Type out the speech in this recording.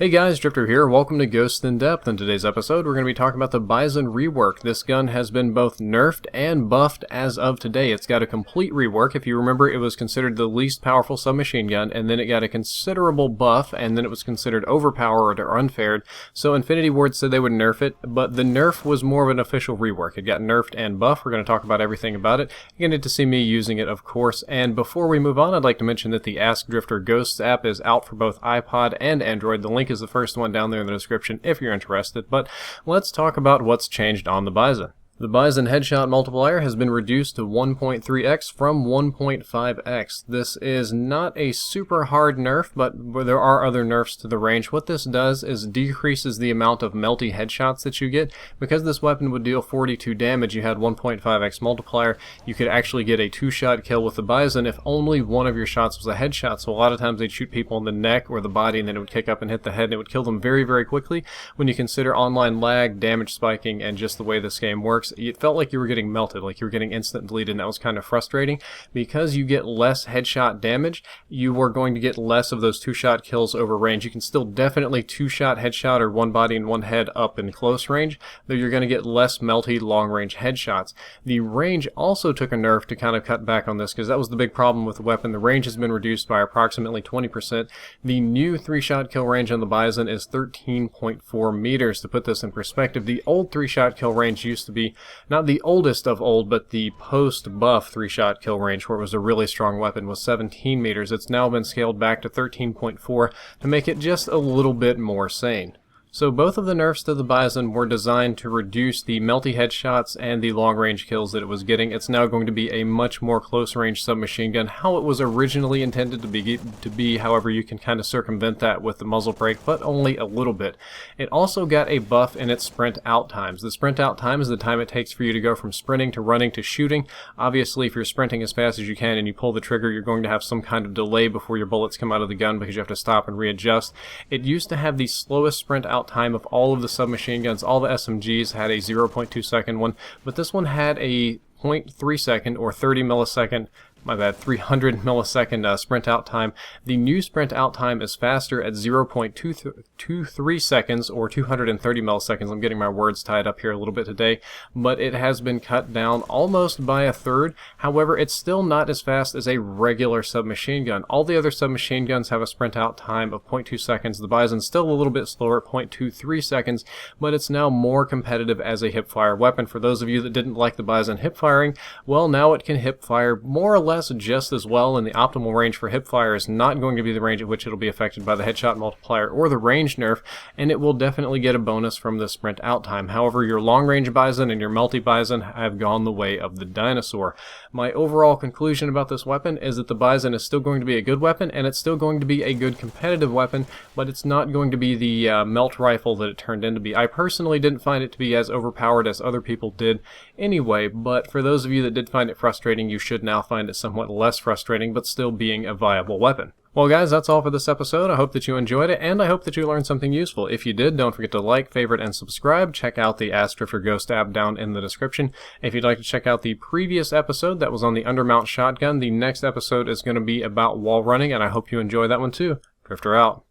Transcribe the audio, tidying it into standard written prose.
Hey guys, Drifter here. Welcome to Ghosts in Depth. In today's episode, we're going to be talking about the Bison Rework. This gun has been both nerfed and buffed as of today. It's got a complete rework. If you remember, it was considered the least powerful submachine gun, and then it got a considerable buff, and then it was considered overpowered or unfair. So Infinity Ward said they would nerf it, but the nerf was more of an official rework. It got nerfed and buffed. We're going to talk about everything about it. You're going to get to see me using it, of course. And before we move on, I'd like to mention that the Ask Drifter Ghosts app is out for both iPod and Android. The link is the first one down there in the description if you're interested, but let's talk about what's changed on the Bison. The Bison headshot multiplier has been reduced to 1.3x from 1.5x. This is not a super hard nerf, but there are other nerfs to the range. What this does is decreases the amount of melty headshots that you get. Because this weapon would deal 42 damage, you had 1.5x multiplier, you could actually get a 2-shot kill with the Bison if only one of your shots was a headshot. So a lot of times they'd shoot people in the neck or the body, and then it would kick up and hit the head, and it would kill them very, very quickly. When you consider online lag, damage spiking, and just the way this game works, it felt like you were getting melted, like you were getting instant deleted, and that was kind of frustrating. Because you get less headshot damage, you are going to get less of those 2-shot kills over range. You can still definitely 2-shot headshot or one body and one head up in close range, though you're going to get less melty long-range headshots. The range also took a nerf to kind of cut back on this, because that was the big problem with the weapon. The range has been reduced by approximately 20%. The new 3-shot kill range on the Bison is 13.4 meters. To put this in perspective, the old 3-shot kill range used to be not the oldest of old, but the post-buff 3-shot kill range, where it was a really strong weapon, was 17 meters. It's now been scaled back to 13.4 to make it just a little bit more sane. So both of the nerfs to the Bison were designed to reduce the melty headshots and the long-range kills that it was getting. It's now going to be a much more close-range submachine gun, how it was originally intended to be. However, you can kind of circumvent that with the muzzle brake, but only a little bit. It also got a buff in its sprint out times. The sprint out time is the time it takes for you to go from sprinting to running to shooting. Obviously, if you're sprinting as fast as you can and you pull the trigger, you're going to have some kind of delay before your bullets come out of the gun because you have to stop and readjust. It used to have the slowest sprint out time of all of the submachine guns. All the SMGs had a 0.2 second one, but this one had a 0.3 second or 30 millisecond, 300 millisecond sprint out time. The new sprint out time is faster at 0.23 seconds or 230 milliseconds. I'm getting my words tied up here a little bit today, but it has been cut down almost by a third. However, it's still not as fast as a regular submachine gun. All the other submachine guns have a sprint out time of 0.2 seconds. The Bison's still a little bit slower at 0.23 seconds, but it's now more competitive as a hipfire weapon. For those of you that didn't like the Bison hip firing, well, now it can hip fire more or less just as well, and the optimal range for hipfire is not going to be the range at which it'll be affected by the headshot multiplier or the range nerf, and it will definitely get a bonus from the sprint out time. However, your long range Bison and your multi Bison have gone the way of the dinosaur. My overall conclusion about this weapon is that the Bison is still going to be a good weapon, and it's still going to be a good competitive weapon, but it's not going to be the melt rifle that it turned into be. I personally didn't find it to be as overpowered as other people did anyway, but for those of you that did find it frustrating, you should now find it somewhat less frustrating, but still being a viable weapon. Well guys, that's all for this episode. I hope that you enjoyed it, and I hope that you learned something useful. If you did, don't forget to like, favorite, and subscribe. Check out the Ask Drifter Ghost app down in the description. If you'd like to check out the previous episode that was on the undermount shotgun, the next episode is going to be about wall running, and I hope you enjoy that one too. Drifter out.